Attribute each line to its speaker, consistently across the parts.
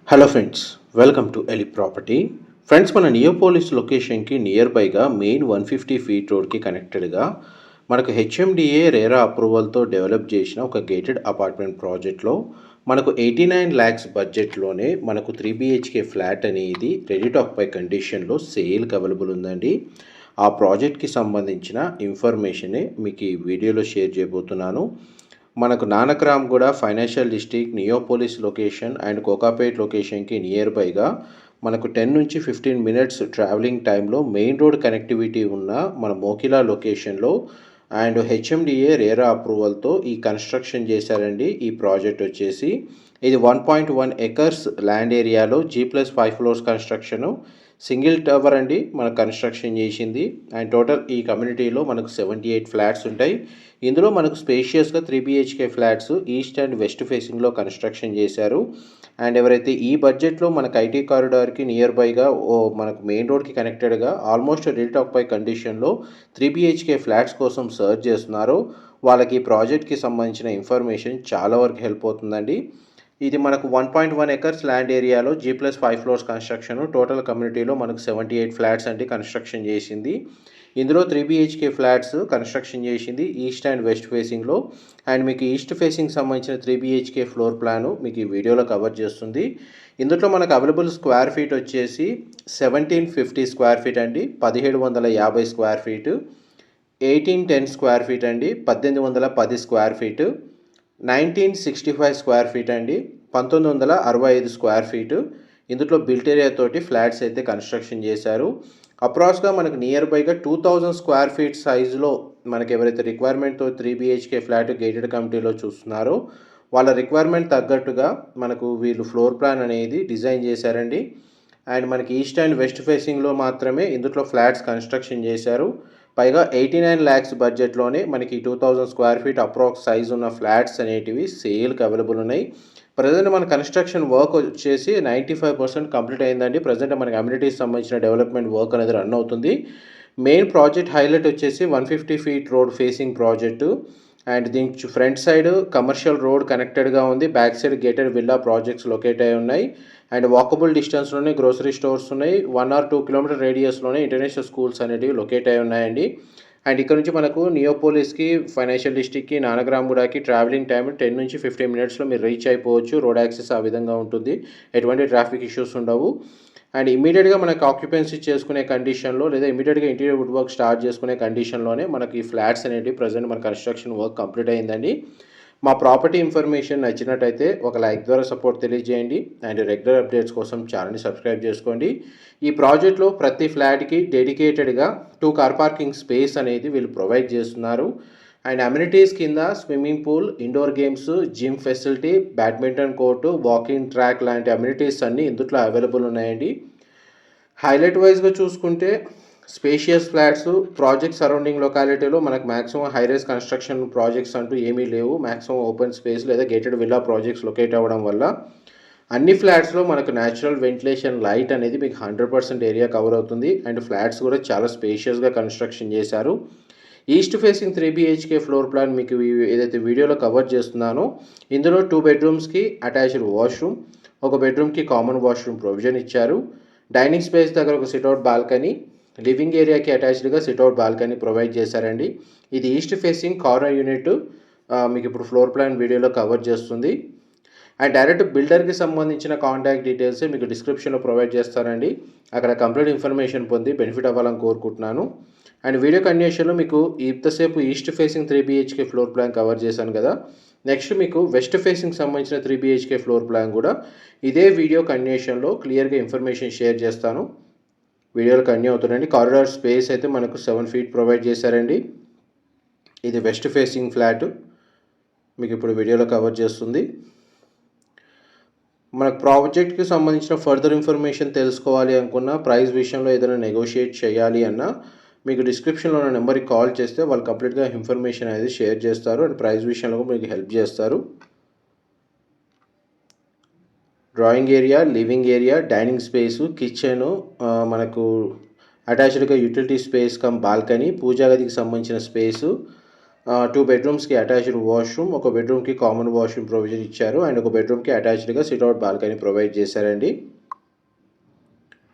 Speaker 1: Hello friends, welcome to ఎలి property. Friends, మన నియోపోలిస్ లొకేషన్కి నియర్ బైగా మెయిన్ 150 ఫీట్ రోడ్కి కనెక్టెడ్గా మనకు హెచ్ఎండిఏ రేరా అప్రూవల్తో డెవలప్ చేసిన ఒక గేటెడ్ అపార్ట్మెంట్ ప్రాజెక్ట్లో మనకు 89 ల్యాక్స్ బడ్జెట్లోనే మనకు 3 BHK ఫ్లాట్ అనేది రెడీ టు ఆక్యుపై కండిషన్లో సేల్కి అవైలబుల్ ఉందండి. ఆ ప్రాజెక్ట్కి సంబంధించిన ఇన్ఫర్మేషనే మీకు ఈ వీడియోలో షేర్ చేయబోతున్నాను. మనకు Nanakramguda financial district, Neopolis location and Kokapet లొకేషన్కి నియర్ బైగా మనకు 10 నుంచి 15 మినిట్స్ ట్రావెలింగ్ టైంలో మెయిన్ రోడ్ కనెక్టివిటీ ఉన్న మన మోకిలా లొకేషన్లో అండ్ హెచ్ఎండిఏ రేరా అప్రూవల్తో ఈ కన్స్ట్రక్షన్ చేశారండి. ఈ ప్రాజెక్ట్ వచ్చేసి ఇది 1.1 ఎకర్స్ ల్యాండ్ ఏరియాలో G+5 floors construction, single tower అండి మనకు కన్స్ట్రక్షన్ చేసింది. అండ్ టోటల్ ఈ కమ్యూనిటీలో మనకు 78 ఫ్లాట్స్ ఉంటాయి. ఇందులో మనకు స్పేషియస్గా 3 BHK flats east and west ఫేసింగ్లో కన్స్ట్రక్షన్ చేశారు. అండ్ ఎవరైతే ఈ బడ్జెట్లో మనకు ఐటీ కారిడార్కి నియర్ బైగా మనకు మెయిన్ రోడ్కి కనెక్టెడ్గా ఆల్మోస్ట్ రెడీ టు ఆక్యుపై కండిషన్లో 3 BHK ఫ్లాట్స్ కోసం సర్చ్ చేస్తున్నారో వాళ్ళకి ఈ ప్రాజెక్ట్కి సంబంధించిన ఇన్ఫర్మేషన్ చాలా వరకు హెల్ప్ అవుతుందండి. ఇది మనకు 1.1 ఎకర్స్ ల్యాండ్ ఏరియాలో G+5 ఫ్లోర్స్ కన్స్ట్రక్షన్, టోటల్ కమ్యూనిటీలో మనకు 78 ఫ్లాట్స్ అంటే కన్స్ట్రక్షన్ చేసింది. ఇందులో 3 BHK ఫ్లాట్స్ కన్స్ట్రక్షన్ చేసింది ఈస్ట్ అండ్ వెస్ట్ ఫేసింగ్లో. అండ్ మీకు ఈస్ట్ ఫేసింగ్ సంబంధించిన 3 BHK ఫ్లోర్ ప్లాను మీకు ఈ వీడియోలో కవర్ చేస్తుంది. ఇందులో మనకు అవైలబుల్ స్క్వేర్ ఫీట్ వచ్చేసి 1750 స్క్వేర్ ఫీట్ అండి, 1750 స్క్వేర్ ఫీటు, 1810 స్క్వేర్ ఫీట్ అండి, 1810 స్క్వేర్ ఫీటు, 1965 స్క్వేర్ ఫీట్ అండి, 1965 స్క్వేర్ ఫీటు. ఇందులో బిల్ట్ ఏరియా తోటి ఫ్లాట్స్ అయితే కన్స్ట్రక్షన్ చేశారు. అప్రాక్స్గా మనకు నియర్ బైగా 2000 స్క్వేర్ ఫీట్ సైజులో మనకి ఎవరైతే రిక్వైర్మెంట్తో 3 BHK ఫ్లాట్ గేటెడ్ కమిటీలో చూస్తున్నారో వాళ్ళ రిక్వైర్మెంట్ తగ్గట్టుగా మనకు వీళ్ళు ఫ్లోర్ ప్లాన్ అనేది డిజైన్ చేశారండి. అండ్ మనకి ఈస్ట్ అండ్ వెస్ట్ ఫేసింగ్లో మాత్రమే ఇందులో ఫ్లాట్స్ కన్స్ట్రక్షన్ చేశారు. పైగా 89 ల్యాక్స్ బడ్జెట్లోనే మనకి 2000 స్క్వేర్ ఫీట్ అప్రాక్స్ సైజ్ ఉన్న ఫ్లాట్స్ అనేటివి సేల్కి అవైలబుల్ ఉన్నాయి. ప్రజెంట్ మన కన్స్ట్రక్షన్ వర్క్ వచ్చేసి 95% కంప్లీట్ అయిందండి. ప్రజెంట్ మనకి అమ్యూనిటీస్ సంబంధించిన డెవలప్మెంట్ వర్క్ అనేది రన్ అవుతుంది. మెయిన్ ప్రాజెక్ట్ హైలైట్ వచ్చేసి 150 feet road facing project. And దీనికి ఫ్రంట్ సైడ్ కమర్షియల్ రోడ్ కనెక్టెడ్గా ఉంది, back side gated villa projects locate అయి ఉన్నాయి. అండ్ వాకబుల్ డిస్టెన్స్లోనే గ్రోసరీ స్టోర్స్ ఉన్నాయి. 1 or 2 కిలోమీటర్ రేడియస్లోనే ఇంటర్నేషనల్ స్కూల్స్ అనేవి లొకేట్ అయి ఉన్నాయండి. అండ్ ఇక్కడ నుంచి మనకు నియోపోలిస్కి, ఫైనాన్షియల్ డిస్ట్రిక్ట్కి, నానక్రామ్గూడకి ట్రావెలింగ్ టైం 10 నుంచి 15 మినిట్స్లో మీరు రీచ్ అయిపోవచ్చు. రోడ్ యాక్సెస్ ఆ విధంగా ఉంటుంది, ఎటువంటి ట్రాఫిక్ ఇష్యూస్ ఉండవు. అండ్ ఇమీడియట్గా మనకు ఆక్యుపెన్సీ చేసుకునే కండిషన్లో లేదా ఇమీడియట్గా ఇంటీరియర్ వుడ్ వర్క్ స్టార్ట్ చేసుకునే కండిషన్లోనే మనకి ఈ ఫ్లాట్స్ అనేవి ప్రజెంట్ మన కన్స్ట్రక్షన్ వర్క్ కంప్లీట్ అయిందండి. మా ప్రాపర్టీ ఇన్ఫర్మేషన్ నచ్చినట్టయితే ఒక లైక్ ద్వారా సపోర్ట్ తెలియజేయండి. అండ్ రెగ్యులర్ అప్డేట్స్ కోసం ఛానల్ని సబ్స్క్రైబ్ చేసుకోండి. ఈ ప్రాజెక్ట్లో ప్రతి ఫ్లాట్కి డెడికేటెడ్గా 2 కార్ పార్కింగ్ స్పేస్ అనేది వీళ్ళు ప్రొవైడ్ చేస్తున్నారు. అండ్ అమ్యూనిటీస్ కింద swimming pool, indoor games, gym facility, badminton court, walking track లాంటి అమ్యూనిటీస్ అన్నీ ఇందులో అవైలబుల్ ఉన్నాయండి. హైలైట్ వైజ్గా చూసుకుంటే స్పేషియస్ ఫ్లాట్స్, ప్రాజెక్ట్ సరౌండింగ్ లొకాలిటీలో మనకు మ్యాక్సిమం హైరైజ్ కన్స్ట్రక్షన్ ప్రాజెక్ట్స్ అంటూ ఏమీ లేవు. మ్యాక్సిమం ఓపెన్ స్పేస్ లేదా గేటెడ్ విల్లా ప్రాజెక్ట్స్ లొకేట్ అవ్వడం వల్ల అన్ని ఫ్లాట్స్లో మనకు న్యాచురల్ వెంటిలేషన్, లైట్ అనేది మీకు 100% ఏరియా కవర్ అవుతుంది. అండ్ ఫ్లాట్స్ కూడా చాలా స్పేషియస్గా కన్స్ట్రక్షన్ చేశారు. East facing 3 BHK floor plan మీకు ఏదైతే వీడియోలో కవర్ చేస్తున్నానో ఇందులో 2 బెడ్రూమ్స్కి అటాచ్డ్ వాష్రూమ్, ఒక బెడ్రూమ్కి కామన్ వాష్రూమ్ ప్రొవిజన్ ఇచ్చారు. డైనింగ్ స్పేస్ దగ్గర ఒక సిట్అవుట్ బాల్కనీ, లివింగ్ ఏరియాకి అటాచ్డ్గా సిట్అవుట్ బాల్కనీ ప్రొవైడ్ చేశారండి. ఇది ఈస్ట్ ఫేసింగ్ కార్నర్ యూనిట్ మీకు ఇప్పుడు ఫ్లోర్ ప్లాన్ వీడియోలో కవర్ చేస్తుంది. అండ్ డైరెక్ట్ బిల్డర్కి సంబంధించిన కాంటాక్ట్ డీటెయిల్స్ మీకు డిస్క్రిప్షన్లో ప్రొవైడ్ చేస్తానండి. అక్కడ కంప్లీట్ ఇన్ఫర్మేషన్ పొంది బెనిఫిట్ అవ్వాలని కోరుకుంటున్నాను. అండ్ వీడియో కండిషన్లో మీకు ఇంతసేపు east facing 3 BHK floor plan cover చేశాను కదా, నెక్స్ట్ మీకు వెస్ట్ ఫేసింగ్ సంబంధించిన 3 BHK ఫ్లోర్ ప్లాన్ కూడా ఇదే వీడియో కండిషన్లో క్లియర్గా ఇన్ఫర్మేషన్ షేర్ చేస్తాను. వీడియోలో కంటిన్యూ అవుతుందండి. కారిడార్ స్పేస్ అయితే మనకు 7 feet ప్రొవైడ్ చేశారండి. ఇది వెస్ట్ ఫేసింగ్ ఫ్లాట్ మీకు ఇప్పుడు వీడియోలో కవర్ చేస్తుంది. మనకు ప్రాజెక్ట్కి సంబంధించిన ఫర్దర్ ఇన్ఫర్మేషన్ తెలుసుకోవాలి అనుకున్న, ప్రైస్ విషయంలో ఏదైనా నెగోషియేట్ చేయాలి అన్నా మీకు డిస్క్రిప్షన్లో ఉన్న నెంబర్కి కాల్ చేస్తే వాళ్ళు కంప్లీట్గా ఇన్ఫర్మేషన్ అనేది షేర్ చేస్తారు. అండ్ ప్రైస్ విషయంలో మీకు హెల్ప్ చేస్తారు. Drawing area, living area, dining space, kitchen, మనకు అటాచ్డ్గా యూటిలిటీ స్పేస్ కమ్ బాల్కనీ, పూజా గదికి సంబంధించిన స్పేసు, 2 బెడ్రూమ్స్కి అటాచ్డ్ వాష్రూమ్, ఒక బెడ్రూమ్కి కామన్ వాష్రూమ్ ప్రొవిజన్ ఇచ్చారు అండ్ ఒక బెడ్రూమ్కి అటాచ్డ్గా సిట్అవుట్ బాల్కనీ ప్రొవైడ్ చేశారండి.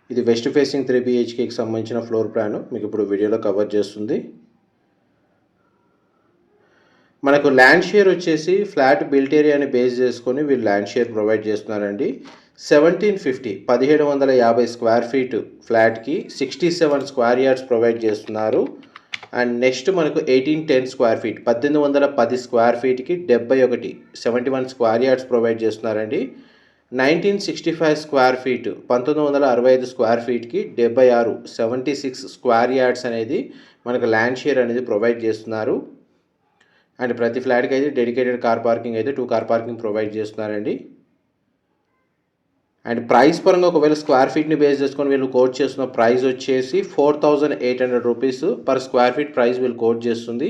Speaker 1: ఇది వెస్ట్ ఫేసింగ్ 3 BHKకి సంబంధించిన ఫ్లోర్ ప్లాన్ మీకు ఇప్పుడు వీడియోలో కవర్ చేస్తుంది. మనకు ల్యాండ్ షేర్ వచ్చేసి ఫ్లాట్ బిల్ట్ ఏరియాని బేస్ చేసుకొని వీళ్ళు ల్యాండ్ షేర్ ప్రొవైడ్ చేస్తున్నారండి. 1750 స్క్వేర్ ఫీట్ ఫ్లాట్కి 67 స్క్వేర్ యార్డ్స్ ప్రొవైడ్ చేస్తున్నారు. అండ్ నెక్స్ట్ మనకు 1810 స్క్వేర్ ఫీట్ 1810 స్క్వేర్ ఫీట్కి 71 స్క్వేర్ యార్డ్స్ ప్రొవైడ్ చేస్తున్నారండి. 1965 స్క్వేర్ ఫీట్ 1965 స్క్వేర్ ఫీట్కి 76 స్క్వేర్ యార్డ్స్ అనేది మనకు ల్యాండ్ షేర్ అనేది ప్రొవైడ్ చేస్తున్నారు. అండ్ ప్రతి ఫ్లాట్కి అయితే డెడికేటెడ్ కార్ పార్కింగ్ అయితే 2 కార్ పార్కింగ్ ప్రొవైడ్ చేస్తున్నారండి. అండ్ ప్రైస్ పరంగా ఒకవేళ స్క్వేర్ ఫీట్ని బేస్ చేసుకొని వీళ్ళు కోట్ చేస్తున్న ప్రైస్ వచ్చేసి 4800 rupees per square feet price వీళ్ళు కోట్ చేస్తుంది.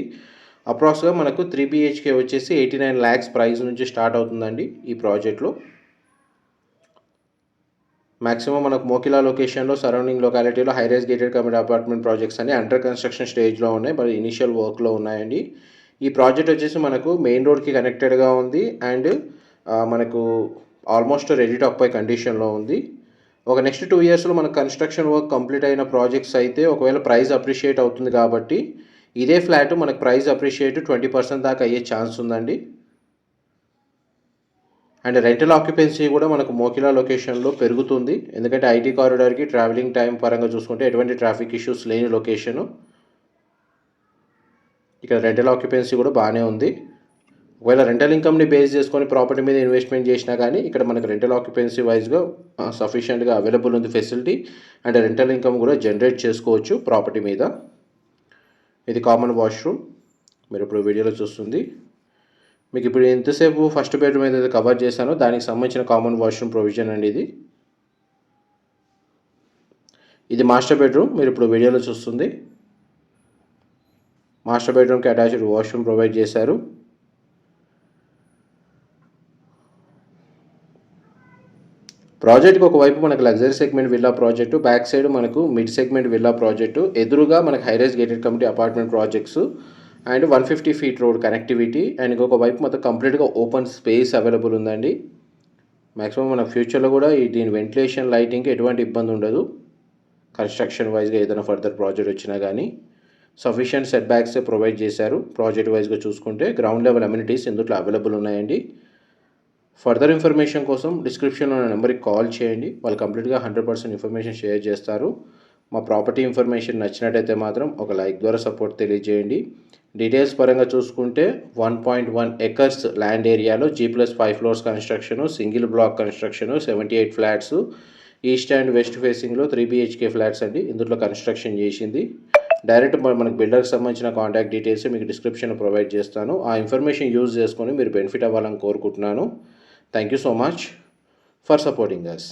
Speaker 1: అప్రాక్స్గా మనకు 3 BHK వచ్చేసి 89 lakhs ప్రైస్ నుంచి స్టార్ట్ అవుతుందండి ఈ ప్రాజెక్ట్లో. మ్యాక్సిమం మనకు మోకిలా లొకేషన్లో సరౌండింగ్ లొకాలిటీలో high rise gated community apartment projects అన్ని అండర్ కన్స్ట్రక్షన్ స్టేజ్లో ఉన్నాయి, మరి ఇనిషియల్ వర్క్లో ఉన్నాయండి. ఈ ప్రాజెక్ట్ వచ్చేసి మనకు మెయిన్ రోడ్కి కనెక్టెడ్గా ఉంది అండ్ మనకు ఆల్మోస్ట్ రెడీ టు ఆక్యుపై కండిషన్లో ఉంది. ఒక నెక్స్ట్ 2 yearsలో మనకు కన్స్ట్రక్షన్ వర్క్ కంప్లీట్ అయిన ప్రాజెక్ట్స్ అయితే ఒకవేళ ప్రైస్ అప్రిషియేట్ అవుతుంది కాబట్టి ఇదే ఫ్లాట్ మనకు ప్రైస్ అప్రిషియేట్ 20% దాకా అయ్యే ఛాన్స్ ఉందండి. అండ్ రెంటల్ ఆక్యుపెన్సీ కూడా మనకు మోకిలా లొకేషన్లో పెరుగుతుంది, ఎందుకంటే ఐటీ కారిడార్కి ట్రావెలింగ్ టైం పరంగా చూసుకుంటే ఎటువంటి ట్రాఫిక్ ఇష్యూస్ లేని లొకేషను. ఇక్కడ రెంటల్ ఆక్యుపెన్సీ కూడా బాగానే ఉంది. ఒకవేళ రెంటల్ ఇన్కమ్ని బేస్ చేసుకొని ప్రాపర్టీ మీద ఇన్వెస్ట్మెంట్ చేసినా కానీ ఇక్కడ మనకు రెంటల్ ఆక్యుపెన్సీ వైజ్గా సఫిషియెంట్గా అవైలబుల్ ఉంది ఫెసిలిటీ అండ్ రెంటల్ ఇన్కమ్ కూడా జనరేట్ చేసుకోవచ్చు ప్రాపర్టీ మీద. ఇది కామన్ వాష్రూమ్ మీరు ఇప్పుడు వీడియోలో చూస్తుంది. మీకు ఇప్పుడు ఎంతసేపు ఫస్ట్ బెడ్రూమ్ ఏదైతే కవర్ చేశానో దానికి సంబంధించిన కామన్ వాష్రూమ్ ప్రొవిజన్ అండి ఇది. ఇది మాస్టర్ బెడ్రూమ్ మీరు ఇప్పుడు వీడియోలో చూస్తుంది. మాస్టర్ బెడ్రూమ్కి అటాచ్డ్ వాష్రూమ్ ప్రొవైడ్ చేశారు. ప్రాజెక్ట్కి ఒకవైపు మనకు luxury segment villa project, back side మనకు మిడ్ సెగ్మెంట్ విల్లా ప్రాజెక్టు, ఎదురుగా మనకు high-rise gated community apartment projects and 150 feet road connectivity and ఇంకొక వైపు మొత్తం కంప్లీట్గా ఓపెన్ స్పేస్ అవైలబుల్ ఉందండి. మ్యాక్సిమం మన ఫ్యూచర్లో కూడా దీని వెంటిలేషన్ లైటింగ్కి ఎటువంటి ఇబ్బంది ఉండదు. కన్స్ట్రక్షన్ వైజ్గా ఏదైనా ఫర్దర్ ప్రాజెక్ట్ వచ్చినా కానీ సఫిషియంట్ సెట్ బ్యాక్స్ ప్రొవైడ్ చేశారు. ప్రాజెక్ట్ వైజ్గా చూసుకుంటే గ్రౌండ్ లెవెల్ అమ్యూనిటీస్ ఇందులో అవైలబుల్ ఉన్నాయండి. ఫర్దర్ ఇన్ఫర్మేషన్ కోసం డిస్క్రిప్షన్లో ఉన్న నెంబర్కి కాల్ చేయండి, వాళ్ళు కంప్లీట్గా 100% ఇన్ఫర్మేషన్ షేర్ చేస్తారు. మా ప్రాపర్టీ ఇన్ఫర్మేషన్ నచ్చినట్టయితే మాత్రం ఒక లైక్ ద్వారా సపోర్ట్ తెలియజేయండి. డీటెయిల్స్ పరంగా చూసుకుంటే 1.1 acres ల్యాండ్ ఏరియాలో G+5 floors construction, single block construction, 78 flats, east and west ఫేసింగ్లో 3 BHK ఫ్లాట్స్ అండి ఇందులో కన్స్ట్రక్షన్ చేసింది. డైరెక్ట్ మనకు బిల్డర్కి సంబంధించిన కాంటాక్ట్ డీటెయిల్స్ మీకు డిస్క్రిప్షన్లో ప్రొవైడ్ చేస్తాను. ఆ ఇన్ఫర్మేషన్ యూజ్ చేసుకొని మీరు బెనిఫిట్ అవ్వాలని కోరుకుంటున్నాను. Thank you so much for supporting us.